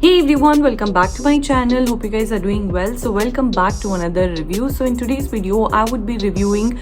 Hey everyone, welcome back to my channel. Hope you guys are doing well. So welcome back to another review. So in today's video I would be reviewing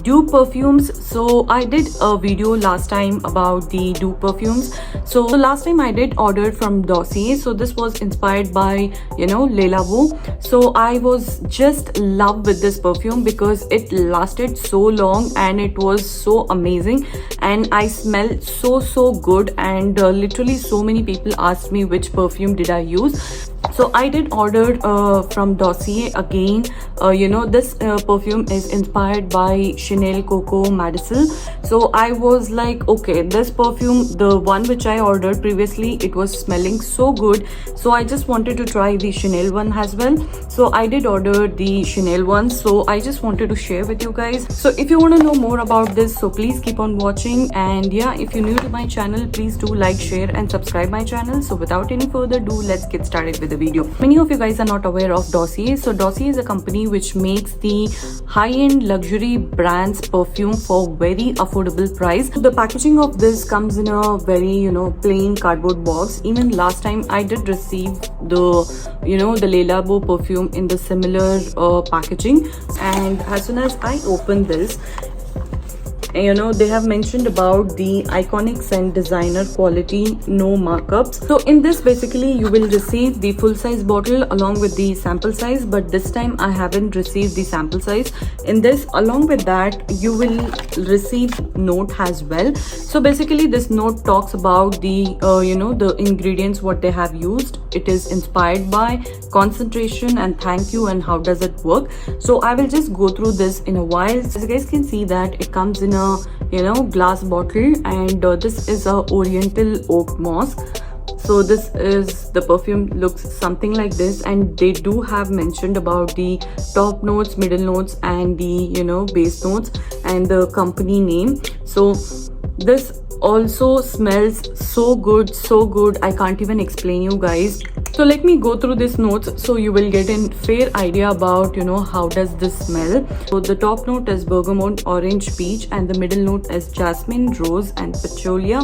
dupe perfumes. So I did a video last time about the dupe perfumes. So last time I did order from Dossier. So this was inspired by Le Labo. So I was just love with this perfume because it lasted so long and it was so amazing, and I smelled so good, and literally so many people asked me which perfume did I use. So I did order from Dossier again. This perfume is inspired by Chanel Coco Madison. So I was like, okay, this perfume, the one which I ordered previously, it was smelling so good. So I just wanted to try the Chanel one as well. So I did order the Chanel one. So I just wanted to share with you guys. So if you want to know more about this, so please keep on watching. And yeah, if you're new to my channel, please do like, share and subscribe my channel. So without any further ado, let's get started with the video. Many of you guys are not aware of Dossier. So Dossier is a company which makes the high-end luxury brands perfume for very affordable price. The packaging of this comes in a very plain cardboard box. Even last time I did receive the the Le Labo perfume in the similar packaging, and as soon as I opened this, they have mentioned about the iconic scent, designer quality, no markups. So in this, basically you will receive the full size bottle along with the sample size, but this time I haven't received the sample size. In this, along with that, you will receive note as well. So basically this note talks about the the ingredients what they have used. It is inspired by, concentration and thank you, and how does it work. So I will just go through this in a while. As you guys can see that it comes in a glass bottle, and this is a oriental oak moss. So this is the perfume, looks something like this, and they do have mentioned about the top notes, middle notes and the base notes and the company name. So this also smells so good, I can't even explain you guys. So let me go through these notes so you will get a fair idea about how does this smell. So the top note is bergamot, orange, peach, and the middle note is jasmine, rose and patchouli.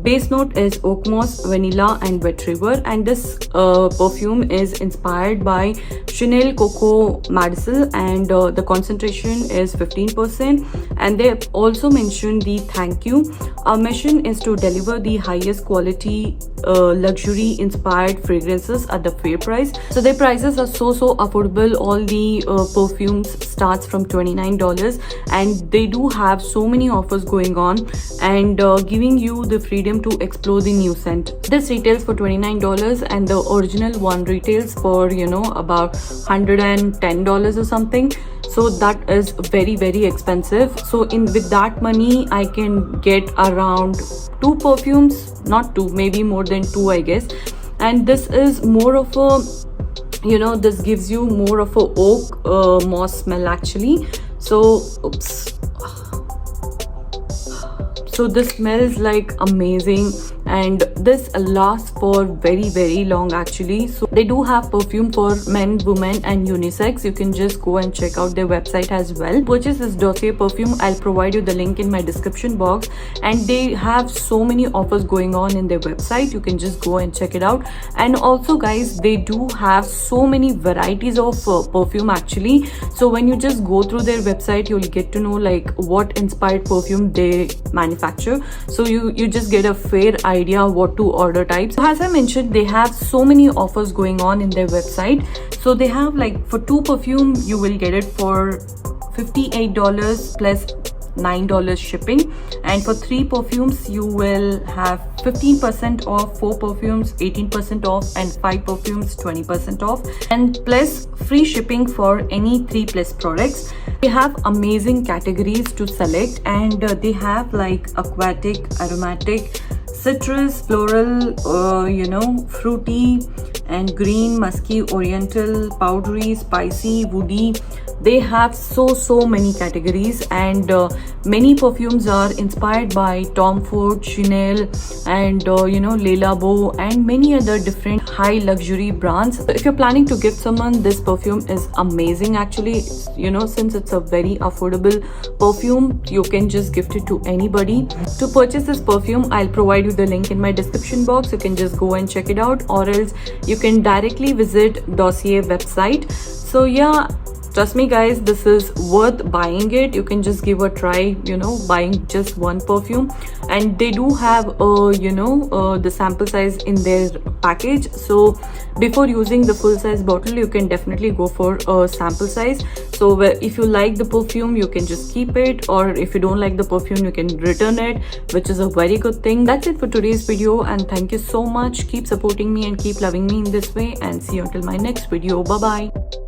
Base note is oak moss, vanilla and wet river, and this perfume is inspired by Chanel Coco Madison, and the concentration is 15%. And they also mentioned the thank you. Our mission is to deliver the highest quality luxury inspired fragrances at the fair price. So their prices are so affordable. All the perfumes starts from $29, and they do have so many offers going on, and giving you the freedom to explore the new scent. This retails for $29, and the original one retails for about $110 or something. So that is very expensive. So with that money I can get around 2 perfumes, not 2, maybe more than 2 I guess. And this is more of a this gives you more of a oak moss smell actually. So oops, so this smells like amazing, and this lasts for very long actually. So they do have perfume for men, women and unisex. You can just go and check out their website as well. Purchase this Dossier perfume, I'll provide you the link in my description box, and they have so many offers going on in their website. You can just go and check it out. And also guys, they do have so many varieties of perfume actually. So when you just go through their website, you'll get to know like what inspired perfume they manufacture. So you just get a fair idea what to order types. As I mentioned, they have so many offers going on in their website. So they have like for 2 perfume you will get it for $58 plus $9 shipping, and for 3 perfumes you will have 15% off, 4 perfumes 18% off, and 5 perfumes 20% off, and plus free shipping for any 3 plus products. They have amazing categories to select, and they have like aquatic, aromatic, citrus, floral, fruity and green, musky, oriental, powdery, spicy, woody. They have so many categories, and many perfumes are inspired by Tom Ford, Chanel and Le Labo and many other different high luxury brands. So if you're planning to gift someone, this perfume is amazing actually. Since it's a very affordable perfume, you can just gift it to anybody. To purchase this perfume, I'll provide you the link in my description box. You can just go and check it out, or else you can directly visit Dossier website. So yeah, trust me guys, this is worth buying it. You can just give a try, buying just one perfume. And they do have the sample size in their package. So before using the full size bottle, you can definitely go for a sample size. So if you like the perfume, you can just keep it, or if you don't like the perfume, you can return it, which is a very good thing. That's it for today's video, and thank you so much. Keep supporting me and keep loving me in this way, and see you until my next video. Bye bye.